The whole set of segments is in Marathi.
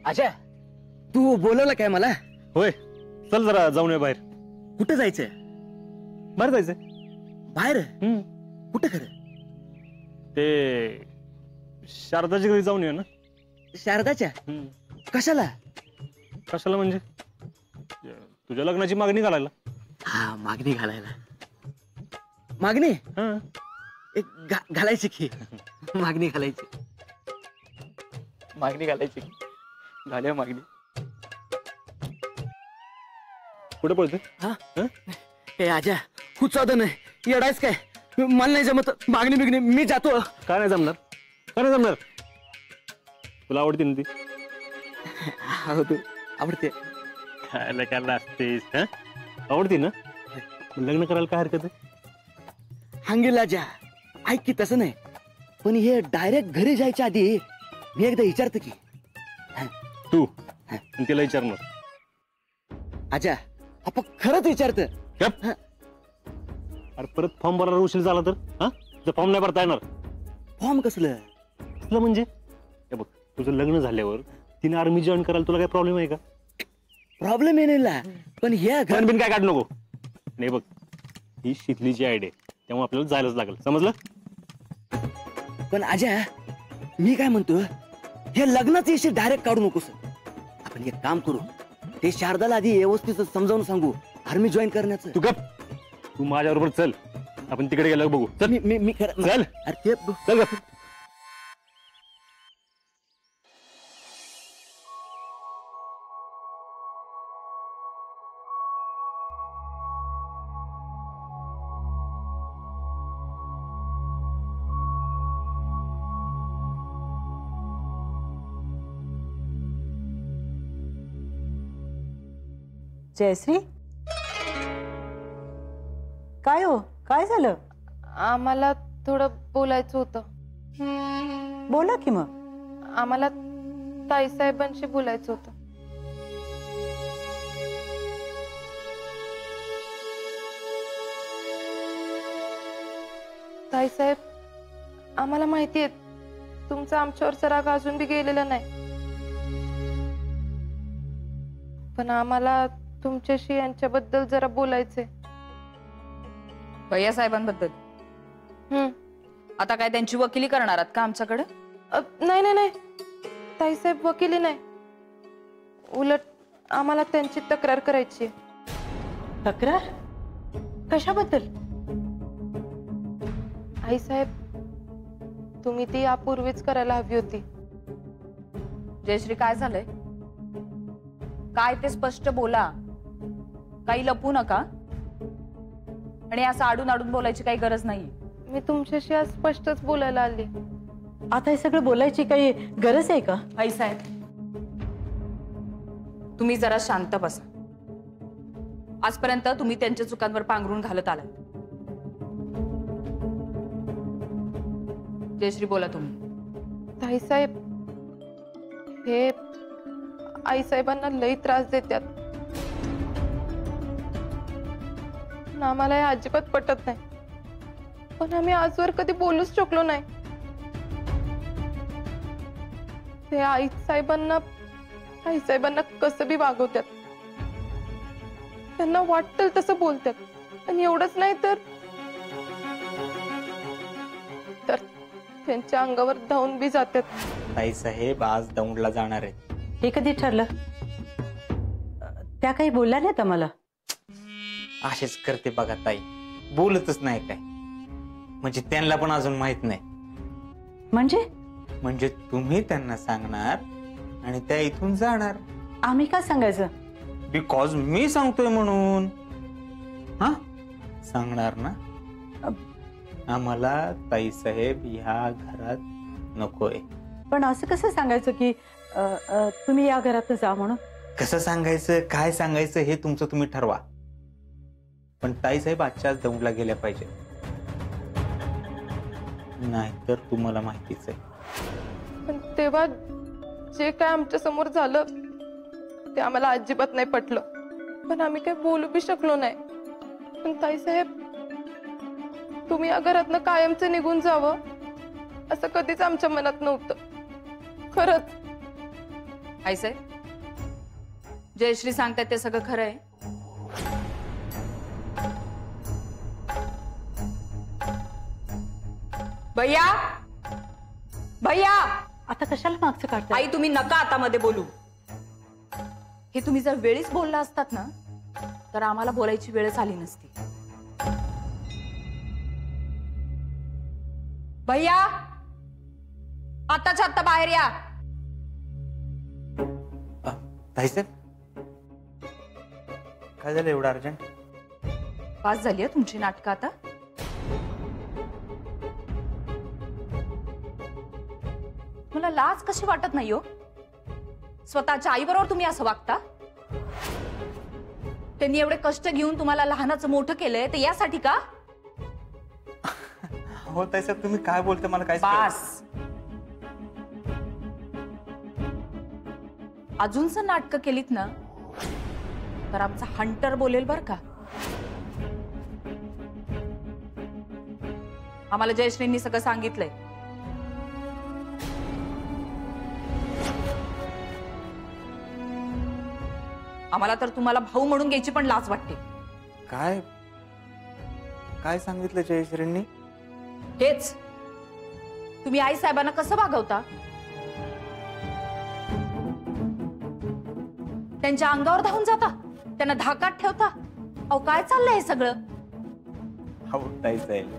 अजय, तू बोलवलं काय मला? होय, चल जरा जाऊन ये बाहेर. कुठं जायचंय? बाहेर जायचंय. बाहेर? कुठं खरं? ते शारदाच्या घरी जाऊन ये ना. शारदाच्या? कशाला? कशाला म्हणजे तुझ्या लग्नाची मागणी घालायला. हा, मागणी घालायला. मागणी घालायची की. मागणी घालायची. मागणी घालायची की. घाल्या मागणी. कुठे पळते? हे आजा, खूप साधन आहे. येडायच काय? मला नाही जमत मागणी बिगणी. मी जातो. काय नाही जमणार? काय नाही जमणार? तुला आवडते ना ती? आवडते. खायला काय लागतेस? आवडती ना? लग्न करायला काय हरकत आहे? हांगेल आजा, ऐक की, तसं नाही, पण हे डायरेक्ट घरी जायच्या आधी मी एकदा विचारतो की. तू तिला विचारणार? आजा, आपण खरंच विचारत. अरे परत फॉर्म भरायला उशीर झाला तर फॉर्म नाही भरता येणार. फॉर्म कसलं? कसलं म्हणजे? हे बघ, तुझं लग्न झाल्यावर तिने आर्मी जॉईन करायला तुला काय प्रॉब्लेम आहे का? प्रॉब्लेम आहे ना, पण हे बिन काय काढ नको. नाही बघ, ही शिकलीची आयडिया, त्यामुळे आपल्याला जायलाच लागेल. समजलं? पण आजा, मी काय म्हणतो, हे लग्नाचा विषय डायरेक्ट काढू नकोस. आपण एक काम करू, ते शारदाला आधी व्यवस्थित समजावून सांगू आर्मी जॉईन करण्याचं. तू गप, तू माझ्या बरोबर चल, आपण तिकडे गेलो बघू. चल. मी खरं चल. अरे चल गप. जयश्री, काय हो, काय झालं? आम्हाला थोडं बोलायचं होतं. बोला की मग. आम्हाला ताईसाहेबांशी बोलायचं होतं. ताईसाहेब, आम्हाला माहिती आहे तुमचा आमच्यावरचा राग अजून बी गेलेला नाही, पण आम्हाला तुमच्याशी यांच्याबद्दल जरा बोलायचंय. भैया साहेबांबद्दल? आता काय त्यांची वकिली करणार आहात का आमच्याकडे? नाही नाही नाही ताईसाहेब, वकिली नाही, उलट आम्हाला त्यांची तक्रार करायची. तक्रार? कशाबद्दल? आईसाहेब, तुम्ही ती यापूर्वीच करायला हवी होती. जयश्री, काय झालंय? काय ते स्पष्ट बोला, काही लपू नका, आणि असं आडून आडून बोलायची काही गरज नाही. मी तुमच्याशी आज स्पष्टच बोलायला आली. आता हे सगळं बोलायची काही गरज आहे का? आईसाहेब, तुम्ही जरा शांत बसा. आजपर्यंत तुम्ही त्यांच्या चुकांवर पांघरून घालत आलात. जयश्री, बोला तुम्ही. ताईसाहेब, हे आईसाहेबांना लई त्रास देतात. आम्हाला हे अजिबात पटत नाही, पण आम्ही आजवर कधी बोलूच शकलो नाही. ते आईसाहेबांना कसं बी वागवतात, त्यांना वाटतं तसं बोलतात, आणि एवढंच नाही तर त्यांच्या अंगावर धावून बी जातात. ताईसाहेब आज दौंडला जाणार आहेत. हे कधी ठरलं? त्या काही बोलल्या नाहीत आम्हाला? असेच करते बघा ताई, बोलतच नाही काय. म्हणजे त्यांना पण अजून माहित नाही. म्हणजे तुम्ही त्यांना सांगणार आणि त्या इथून जाणार. आम्ही का सांगायचं? बिकॉज मी सांगतोय म्हणून. हा, सांगणार ना? आम्हाला ताईसाहेब ह्या घरात नकोय. पण असं कसं सांगायचं की तुम्ही या घरात जा म्हणून? कसं सांगायचं, काय सांगायचं हे तुमचं तुम्ही ठरवा, पण ताईसाहेब आजच्याच दौंडला गेल्या पाहिजे, नाहीतर तुम्हाला माहितीच आहे. पण तेव्हा जे काय आमच्या समोर झालं ते आम्हाला अजिबात नाही पटलं, पण आम्ही काही बोलू बी शकलो नाही. पण ताईसाहेब, तुम्ही या घरातनं कायमचं निघून जावं असं कधीच आमच्या मनात नव्हतं. खरंच आई साहेब, जयश्री सांगतायत ते सगळं खरं आहे? भैया, भैया, आता कशाला मागचं काढताय? आई तुम्ही नका आता मध्ये बोलू. हे तुम्ही जर वेळीच बोलला असतात ना तर आम्हाला बोलायची वेळच आली नसती. भैया, आताच्या आत्ता बाहेर या. ताईसाहेब, काय झालं एवढं अर्जंट? पास झाली तुमची नाटकं आता. मला लाज कशी वाटत नाही हो? स्वतःच्या आईबरोबर तुम्ही असं वागता? त्यांनी एवढे कष्ट घेऊन तुम्हाला लहानाचं मोठं केलंय ते यासाठी का? हो ताईसाहेब, तुम्ही काय बोलते मला काय पास. अजून जर नाटकं केलीत ना तर आमचा हंटर बोलेल बर का. आम्हाला जयश्रींनी सगळं सांगितलंय. आम्हाला तर तुम्हाला भाऊ म्हणून घ्यायची पण लाज वाटते. काय काय सांगितलं जयश्रींनी? हेच तुम्ही आई साहेबांना कसं वागवता, त्यांच्या अंगावर धावून जाता, त्यांना धाकात ठेवता. अहो काय चाललंय हे सगळं? हो ताईसाहेब,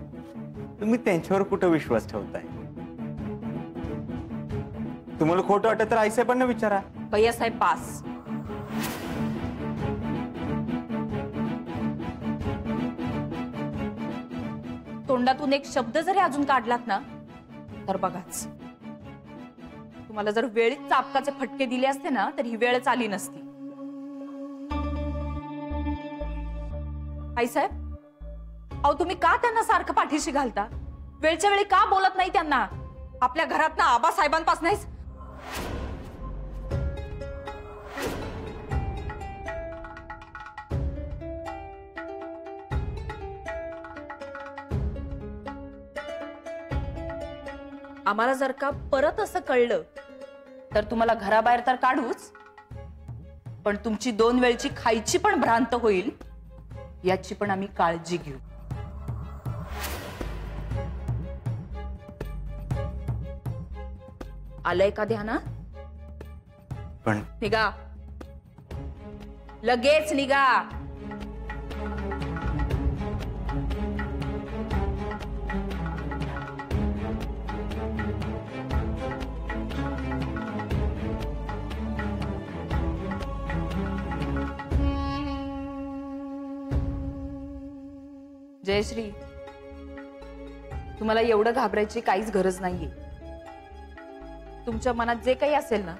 तुम्ही त्यांच्यावर कुठं विश्वास ठेवताय? तुम्हाला खोटं वाटत तर आईसाहेबांना विचारा. भैया साहेब पास. तोंडातून एक शब्द जरी अजून काढलात ना तर बघाच. तुम्हाला जर वेळीच चापकाचे फटके दिले असते ना तर ही वेळच आली नसती. आई साहेब, अहो तुम्ही का त्यांना सारखं पाठीशी घालता? वेळच्या वेळी का बोलत नाही त्यांना? आपल्या घरात ना आबा साहेबांपासूनच आम्हाला जर का परत असं कळलं तर तुम्हाला घराबाहेर तर काढूच, पण तुमची 2 वेळची खायची पण भ्रांत होईल याची पण आम्ही काळजी घेऊ. आलंय का ध्यानात? पण निघा, लगेच निघा. जयश्री, तुम्हाला एवढं घाबरायची काहीच गरज नाहीये. तुमच्या मनात जे काही असेल ना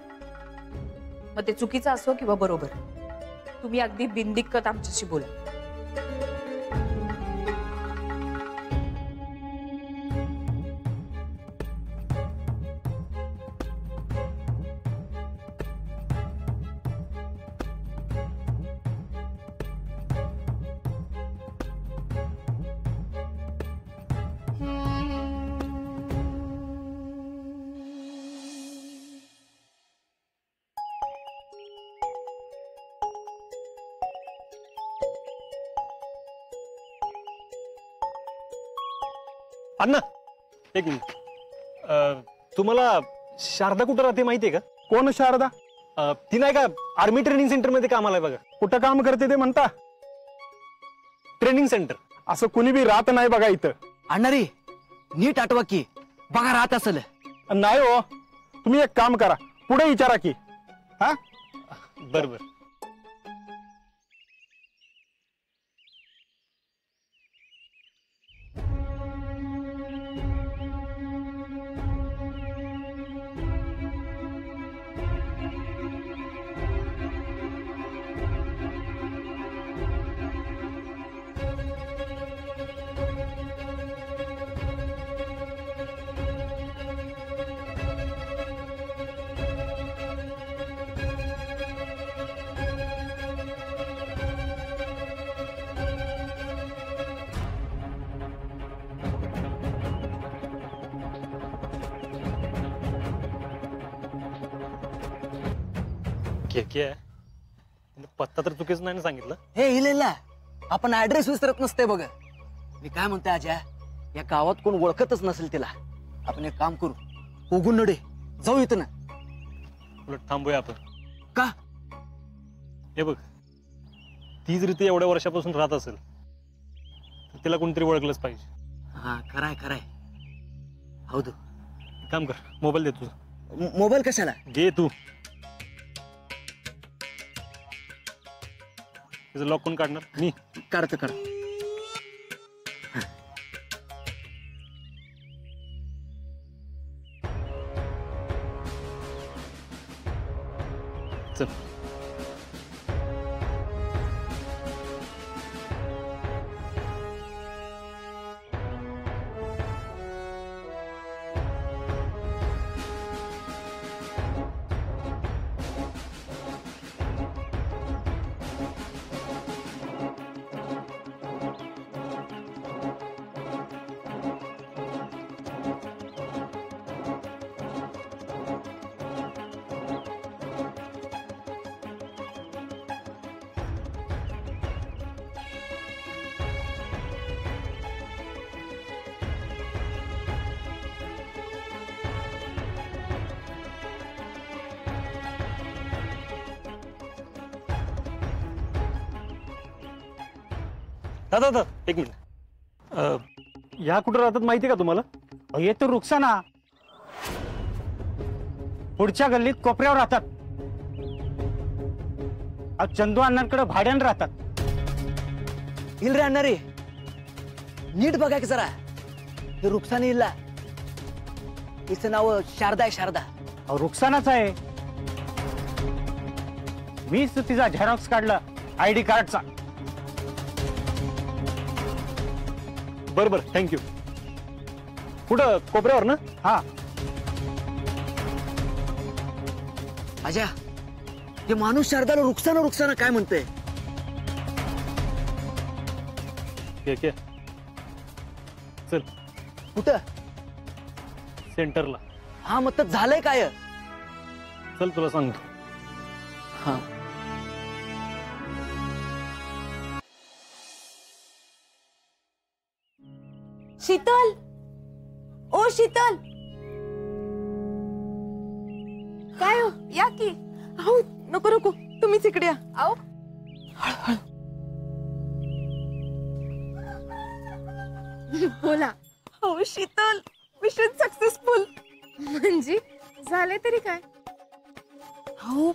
मग ते चुकीचं असो किंवा बरोबर, तुम्ही अगदी बिनदिक्कत आमच्याशी बोला. अण्णा एक मिनिट. तुम्हाला शारदा कुठं राहते माहितीये का? कोण शारदा? ती नाही का आर्मी ट्रेनिंग सेंटर मध्ये कामाला आहे बघा. कुठं काम करते ते म्हणता? Training centre. असं कुणी बी राहत नाही बघा इथं. अण्णारी नीट आठवा की, बघा राहत असेल. नाही हो, तुम्ही एक काम करा, पुढे विचारा की. हा बरोबर. के पत्ता तर चुकीच नाही ना सांगितलं. हे हिलेला आपण ऍड्रेस विसरत नसते बघ. मी काय म्हणतोय आज्या, या गावात कोण ओळखतच नसेल तिला. आपण एक काम करू, उगून नडे जाऊ इथं ना. उलट थांबूया आपण. का? हे बघ, ती जर ती एवढ्या वर्षापासून राहत असेल तर तिला कोणतरी ओळखलंच पाहिजे. हा खराय खराय. हौदू काम कर, मोबाईल दे तुझा. मोबाईल कशाला? घे तू. त्याचं लॉक कोण काढणार? मी काढतो काढ. चल. दादा एक मिनिट. या कुठं राहतात माहिती का तुम्हाला? हे तर रुखसाना पुढच्या गल्लीत कोपऱ्यावर राहतात. चंदू अण्णांकडे भाड्यानं राहतात. इल रे अण्णारे, नीट बघा की जरा. हे रुक्साने इल्ला, हिचं नाव शारदा आहे. शारदा रुखसानाच आहे. मीच तिचा झेरॉक्स काढला ID कार्डचा. बरोबर, थँक्यू. कुठं? कोपऱ्यावर ना? हा. अजा, हे माणूस शारदाला रुक्साना रुक्साना काय म्हणतोय? के चल कुठं? सेंटरला. हा मग तर झालंय काय? चल तुला सांगतो. हा शीतल, ओ शीतल, काय हो? या की. अहो नको नको, तुम्हीच इकडे या. अहो बोला. हो शीतल, मिशन सक्सेसफुल. म्हणजे झाले तरी काय? हो,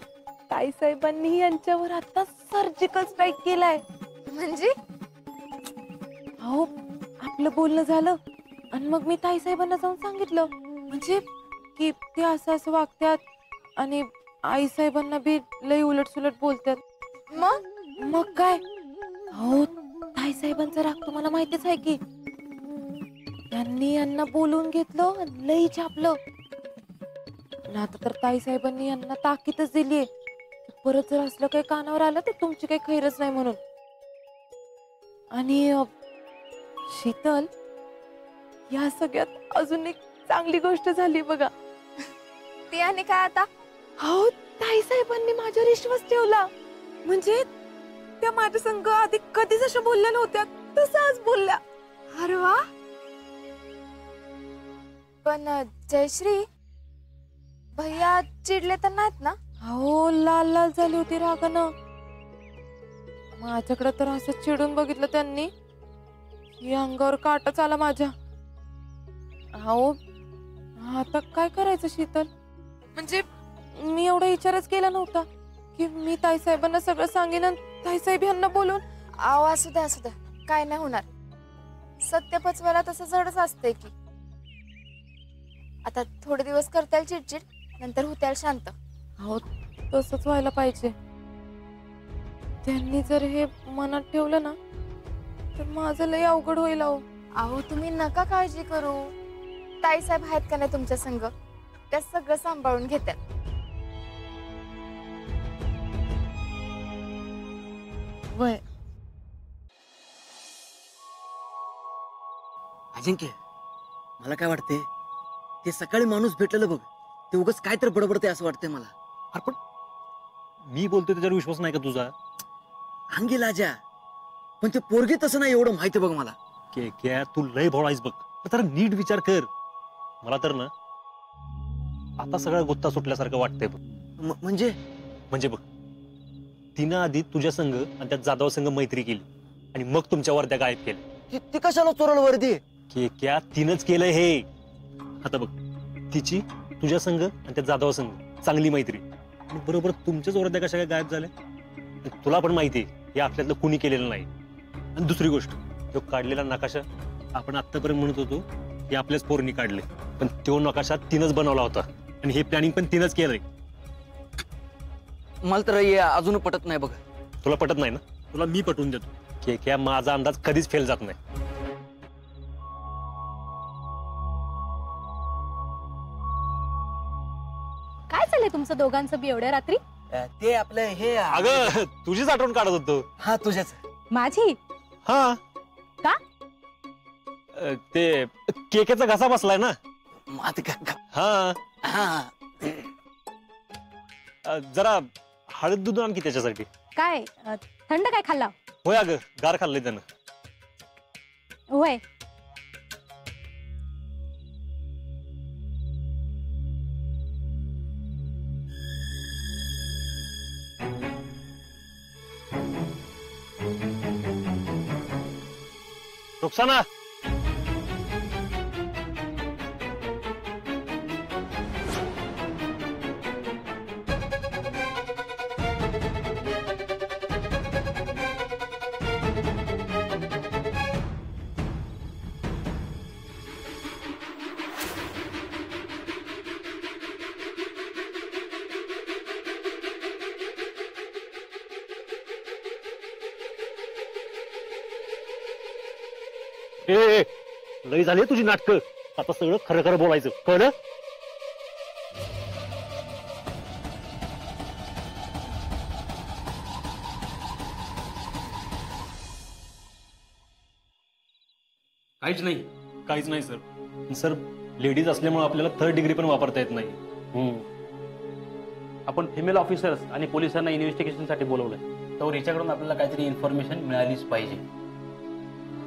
ताईसाहेबांनी यांच्यावर आता सर्जिकल स्ट्राईक केलाय. म्हणजे हो, आपलं बोलणं झालं आणि मग मी ताईसाहेबांना जाऊन सांगितलं, म्हणजे की ते असं असं वागतात आणि आईसाहेबांना बी लई उलट सुलट बोलतात. मग काय? हो, ताईसाहेबांचा राग तुम्हाला माहितीच आहे की. त्यांनी यांना बोलवून घेतलं, लई छापलं. आता तर ताईसाहेबांनी यांना ताकीदच दिलीये, परत जर असलं काही कानावर आलं तर तुमची काही खैरच नाही म्हणून. आणि शीतल, या सगळ्यात अजून एक चांगली गोष्ट झाली बघा. ते आणि काय आता? हो, ताईसाहेबांनी माझ्यावर विश्वास ठेवला. म्हणजे त्या माझ्या संग आधी कधीच अशा बोलल्या नव्हत्या, तसं आज बोलल्या. अरे वा. पण जयश्री, भैया चिडले तर नाहीत ना? हो, लाल लाल झाली होती रागानं. माझ्याकडे तर असं चिडून बघितलं त्यांनी, या अंगावर काटाच आला माझ्या. हो, आता काय करायचं शीतल? म्हणजे मी एवढा विचारच केला नव्हता की मी ताईसाहेबांना सगळं सांगेन आणि ताईसाहेब यांना बोलून. आव, असू द्या असू द्या, काय नाही होणार. सत्य पचवायला तसं जडच असते की. आता थोडे दिवस करताल चिडचिड, नंतर होत्याल शांत. हो, तसंच व्हायला पाहिजे. त्यांनी जर हे मनात ठेवलं ना तर माझं लय अवघड होईल. अहो, तुम्ही नका काळजी करू. ताईसाहेब आहेत का नाही तुमच्या संग, त्या सगळं सांभाळून घेतात. वय अजिंक्य, मला काय वाटते, ते सकाळी माणूस भेटलेलं बघ, ते उगाच काय तर बडबडते असं वाटतंय मला. अरे पण मी बोलतोय त्याच्यावर विश्वास नाही का तुझा? अंगी लाजा, पण ते पोरगी तसं नाही एवढं माहिती बघ मला. क्या तू लय भोळायस बघ. तर नीट विचार कर. मला तर ना आता सगळा गुत्ता सुटल्यासारखं वाटतंय बघ. म्हणजे बघ, तिनं आधी तुझ्या संघ आणि त्या जाधव संघ मैत्री केली आणि मग तुमच्या वर्द्या गायब केल्या. ती कशाला चोरल वर्दी? क्या तिनंच केलंय हे. आता बघ, तिची तुझ्या संघ आणि त्या जाधव संघ चांगली मैत्री आणि बरोबर तुमच्याच वर्द्या कशा काय गायब झाल्या तुला पण माहिती आहे हे आपल्यातलं कुणी केलेलं नाही. आणि दुसरी गोष्ट, तो काढलेला नकाशा आपण आतापर्यंत म्हणत होतो की आपल्याच पोरनी काढले, पण तो नकाशा तिनंच बनवला होता आणि हे प्लॅनिंग पण तिनंच केलंय. मला तर हे अजून पटत नाही बघ. तुला पटत नाही ना? तुला मी पटवून देतो की क्या माझा अंदाज कधीच फेल जात नाही. काय चाललंय तुमचं दोघांचं बी एवढ्या रात्री? ते आपलं हे अगं तुझीच आठवण काढत होतो. हा तुझ्याच. माझी? हा का? ते केकेचा घसा बसलाय ना. हा हा जरा हळद दूध आणखी त्याच्यासाठी. काय थंड काय खाल्ला? होय अगं, गार खाल्लंय त्यानं. होय. रुखसाना, ए लई झाली तुझी नाटकं. आता सगळं खरं खरं बोलायचं, कळलं? काहीच नाही सर. सर लेडीज असल्यामुळे आपल्याला थर्ड डिग्री पण वापरता येत नाही. आपण फिमेल ऑफिसर्स आणि पोलिसांना इन्व्हेस्टिगेशन साठी बोलवलंय, तर हिच्याकडून आपल्याला काहीतरी इन्फॉर्मेशन मिळालीच पाहिजे.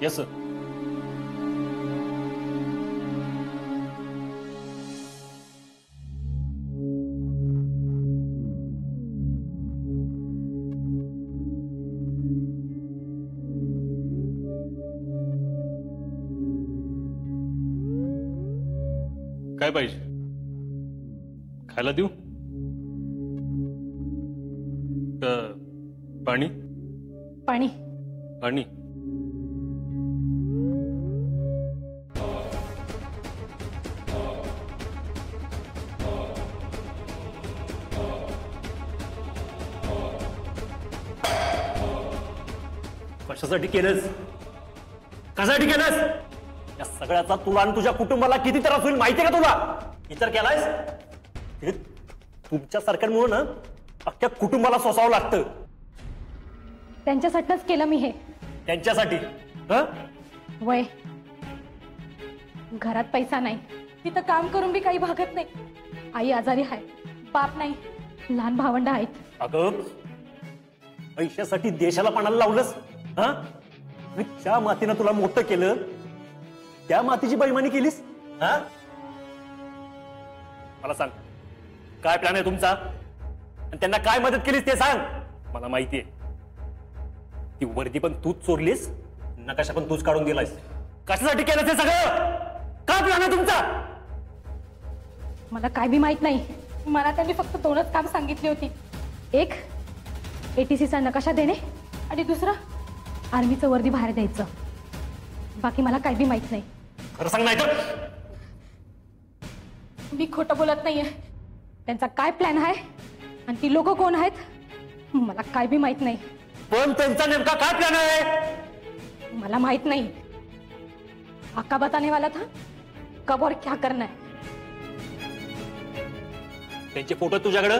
Yes sir. काय पाहिजे? खायला देऊ का पाणी? पाणी. पाणी. कशासाठी केलंस? कशासाठी केलंस? या सगळ्याचा तुला आणि तुझ्या कुटुंबाला किती त्रास होईल माहितीये का तुला? विचार केलायस? तुमच्यासारख्यांमुळे ना अख्ख्या कुटुंबाला सोसावं लागतं. त्यांच्यासाठीच केलं मी हे. त्यांच्यासाठी? वय घरात पैसा नाही, तिथं काम करून बी काही भागत नाही. आई आजारी आहे, बाप नाही, लहान भावंड आहेत. अगं पैशासाठी देशाला पाण्याला लावलंस. त्या मातीनं तुला मोठं केलं, त्या मातीची बेईमानी केलीस. मला सांग, काय प्लॅन आहे तुमचा आणि त्यांना काय मदत केलीस ते सांग. मला माहितीये ती वर्दी पण तूच चोरलीस, नकाशा पण तूच काढून दिलायस. कशासाठी केलं ते सगळं? काय प्लॅन आहे तुमचा? मला काय बी माहित नाही. मला त्यांनी फक्त दोनच काम सांगितली होती. एक ATCचा नकाशा देणे आणि दुसरं आर्मीचं वर्दी बाहेर द्यायचं. बाकी मला काय बी माहित नाही. खरं सांग नाही तर. मी खोटं बोलत नाहीये. त्यांचा काय प्लॅन आहे आणि ती लोक कोण आहेत मला काय बी माहित नाही. पण त्यांचा नेमका काय प्लॅन आहे मला माहित नाही. आका बताने वाला था कब और क्या करना है. त्यांचे फोटो तुझ्याकडे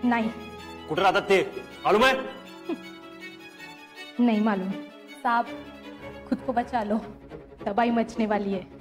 नहीं. कुठे राहतात ते मालूम है? नहीं मालूम. साहब खुद को बचा लो, तबाही मचने वाली है.